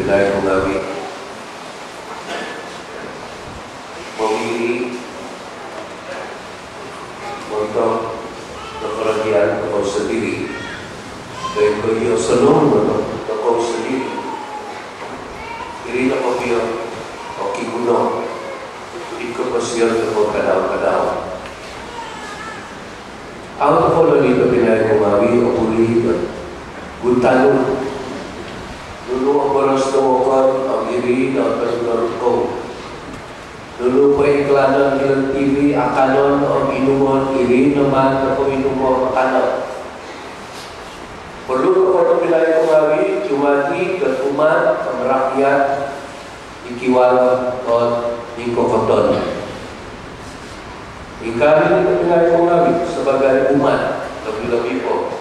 Pinay Kungawi memilih untuk kepergian kau sendiri dan kau senang untuk kau sendiri. Ini nak kau oki gunung ikut pasir kau kadang-kadang. Aku kau lagi ke Pinay Kungawi opuli guntanun. Dulu aku rasakan ang iri na kalunar ko. Dulu pa iklanan ng TV akanon o inuman iri naman ako inuman makanon. Perlu ako Pinay Kungawi cumati ke umat ang rakyat ikiwan o ikokoton. Ikali ng Pinay Kungawi sebagai umat lebih-lebih po.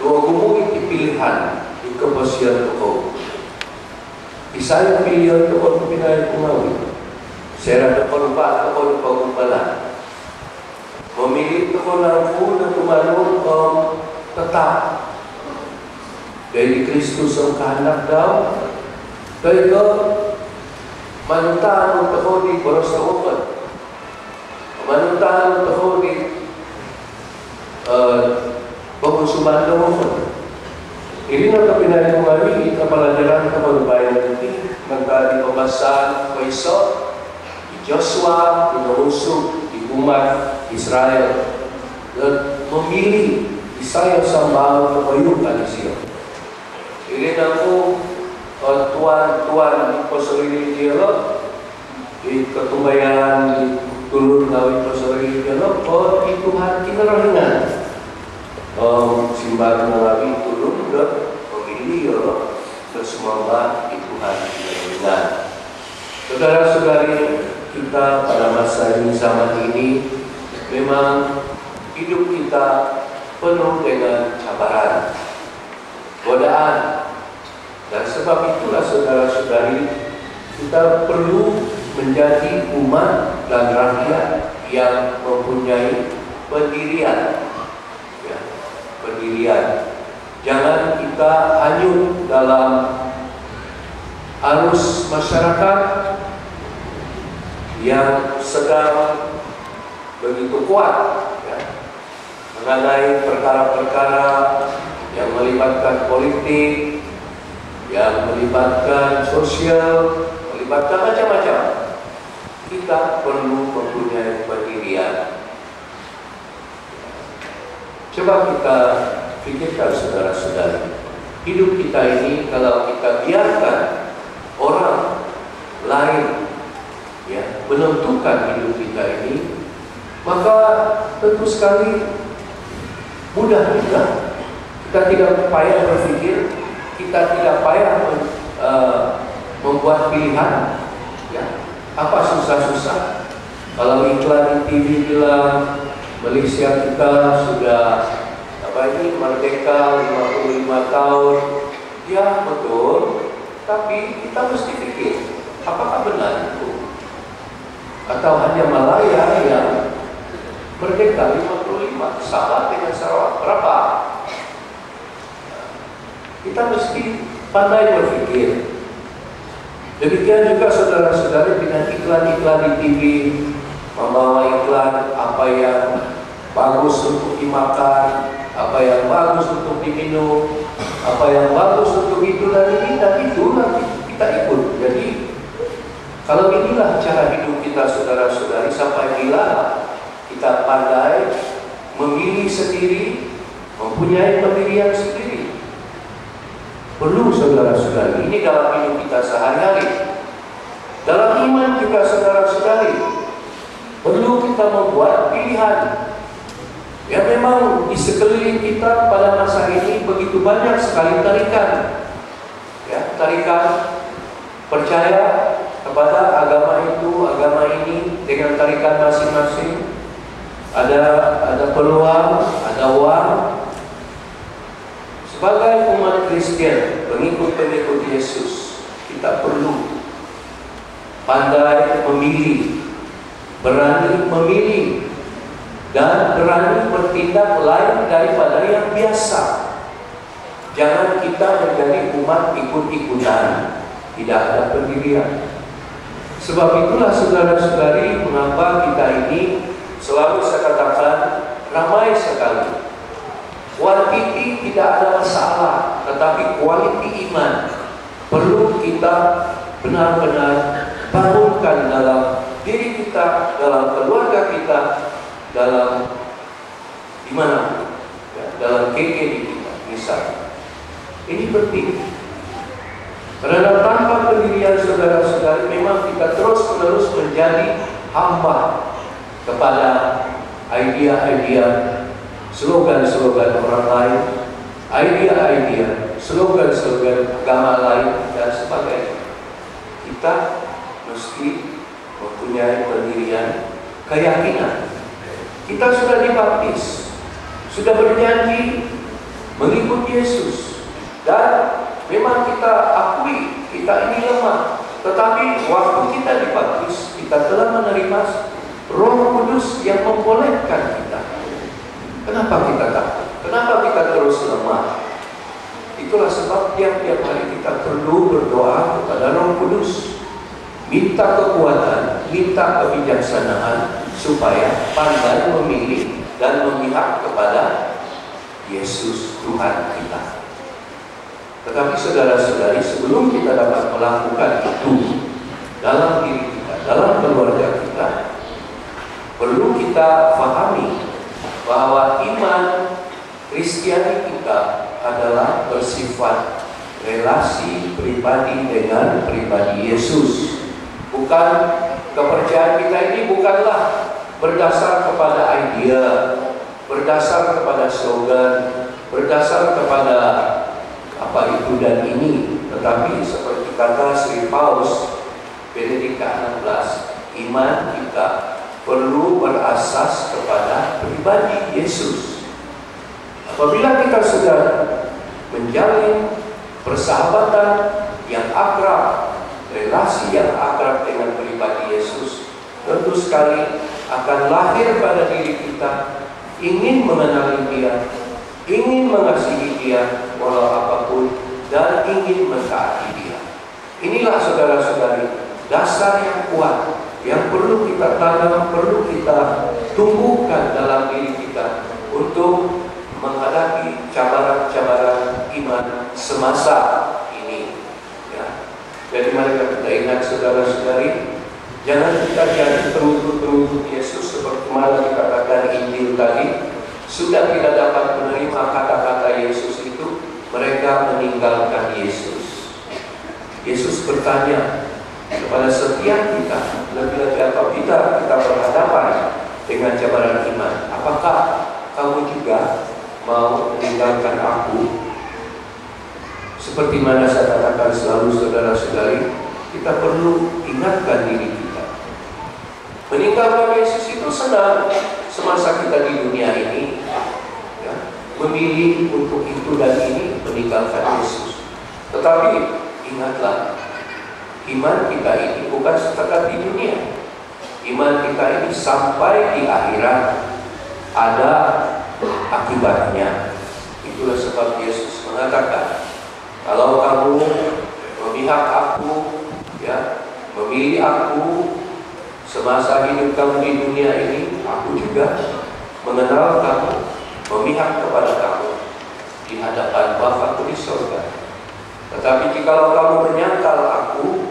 Dua gumugit ipilihan kepasian ko. Isaya pilihan ko ng Pinay Kungawi. Sera na panupa ako ng pagkumpala. Memilih ko ng na tumalong o tetap. Dari Kristus ang kahanak daw. Kaya ko, manuntahan ko di boros na upan. Manuntahan ko di pagkusumando upan. Ini na Pinay Kungawi, kapaladaran kapalbayan natin, nagkali pamasan ko iso, Joshua, pinahusog, umat Israel, dan memilih Isaya sambal na payukan siya. Ini na po, tuan-tuan ko sa religiyo, ketumbayan, tulun ngawin ko sa religiyo, o ituhan kinarahingan. Simbahan Ngawi turun ke pemilih ke semua Tuhan dengan. Saudara-saudari kita pada masa ini zaman ini memang hidup kita penuh dengan cabaran, godaan, dan sebab itulah saudara-saudari kita perlu menjadi umat dan rakyat yang mempunyai pendirian. Jangan kita hanyut dalam arus masyarakat yang sedang begitu kuat mengenai perkara-perkara yang melibatkan politik, yang melibatkan sosial, melibatkan macam-macam. Kita perlu mempunyai pendirian. Coba kita pikirkan saudara-saudari, hidup kita ini kalau kita biarkan orang lain menentukan hidup kita ini, maka tentu sekali mudah juga. Kita tidak payah berpikir, kita tidak payah membuat pilihan. Apa susah-susah? Kalau iklan di TV bilang Malaysia kita sudah merdeka 55 tahun. Ya betul, tapi kita mesti pikir apakah benar itu? Atau hanya Malaya yang merdeka 55, salah dengan Sarawak berapa? Kita mesti pandai berpikir. Demikian juga saudara-saudari dengan iklan-iklan di TV, membawa iklan apa yang bagus untuk dimakan, apa yang bagus untuk diminum, apa yang bagus untuk itu dan ini dan itu nanti kita ikut. Jadi kalau inilah cara hidup kita saudara-saudari, sampai bila kita pandai memilih sendiri, mempunyai pendirian sendiri. Perlu saudara-saudari, ini dalam hidup kita sehari-hari. Dalam iman juga saudara-saudari, perlu kita membuat pilihan. Ya memang di sekeliling kita pada masa ini begitu banyak sekali tarikan. Ya, tarikan percaya kepada agama itu, agama ini dengan tarikan masing-masing. Ada peluang, ada uang. Sebagai umat Kristen, pengikut-pengikut Yesus, kita perlu pandai memilih, berani memilih, dan berani bertindak lain daripada yang biasa. Jangan kita menjadi umat ikut-ikutan. tidak ada pendirian. Sebab itulah saudara-saudari, mengapa kita ini selalu saya katakan ramai sekali. Kuantiti tidak ada masalah, tetapi kualiti iman perlu kita benar-benar bangunkan dalam diri kita, dalam keluarga kita, dalam dimana, ya, dalam KKD kita, misalnya. Ini penting. Karena tanpa pendirian saudara-saudari, memang kita terus-menerus menjadi hamba kepada idea-idea, slogan-slogan orang lain, idea-idea, slogan-slogan agama lain, dan sebagainya. Kita mesti mempunyai pendirian, keyakinan. Kita sudah dibaptis, sudah berjanji mengikut Yesus, dan memang kita akui kita ini lemah. Tetapi waktu kita dibaptis, kita telah menerima Roh Kudus yang membolehkan kita. Kenapa kita takut? Kenapa kita terus lemah? Itulah sebab tiap-tiap hari kita perlu berdoa kepada Roh Kudus, minta kekuatan, minta kebijaksanaan supaya pandai memilih dan memihak kepada Yesus Tuhan kita. Tetapi saudara-saudari, sebelum kita dapat melakukan itu dalam diri kita, dalam keluarga kita, perlu kita pahami bahwa iman Kristiani kita adalah bersifat relasi pribadi dengan pribadi Yesus. Bukan, kepercayaan kita ini bukanlah berdasar kepada idea, berdasar kepada slogan, berdasar kepada apa itu dan ini, tetapi seperti kata Sri Paus Benedict XVI, iman kita perlu berasas kepada pribadi Yesus. Apabila kita sudah menjalin persahabatan yang akrab, relasi yang akrab dengan pribadi Yesus, tentu sekali akan lahir pada diri kita ingin mengenali Dia, ingin mengasihi Dia walau apapun, dan ingin mentaati Dia. Inilah saudara-saudari dasar yang kuat yang perlu kita tanam, perlu kita tumbuhkan dalam diri kita untuk menghadapi cabaran-cabaran iman semasa ini. Ya. Jadi mari kita ingat saudara-saudari, jangan kita jadi terutuk-terutuk Yesus seperti mana dikatakan Injil tadi. Sudah tidak dapat menerima kata-kata Yesus itu, mereka meninggalkan Yesus. Yesus bertanya kepada setiap kita, lebih-lebih apabila kita berhadapan dengan cabaran iman, apakah kamu juga mau meninggalkan aku? Seperti mana saya katakan selalu saudara-saudari, kita perlu ingatkan diri kita. Meninggalkan Yesus itu senang semasa kita di dunia ini, ya, memilih untuk itu dan ini, meninggalkan Yesus. Tetapi ingatlah, iman kita ini bukan sekedar di dunia. Iman kita ini sampai di akhirat ada akibatnya. Itulah sebab Yesus mengatakan, kalau kamu memihak aku, ya, memilih aku semasa hidup kamu di dunia ini, aku juga mengenal kamu, memihak kepada kamu di hadapan Bapa-Ku di surga. Tetapi jikalau kamu menyangkal aku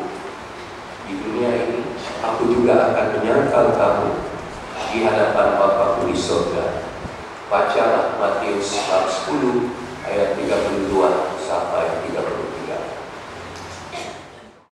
di dunia ini, aku juga akan menyangkal kamu di hadapan Bapa-Ku di surga. Bacalah Matius 10 ayat 35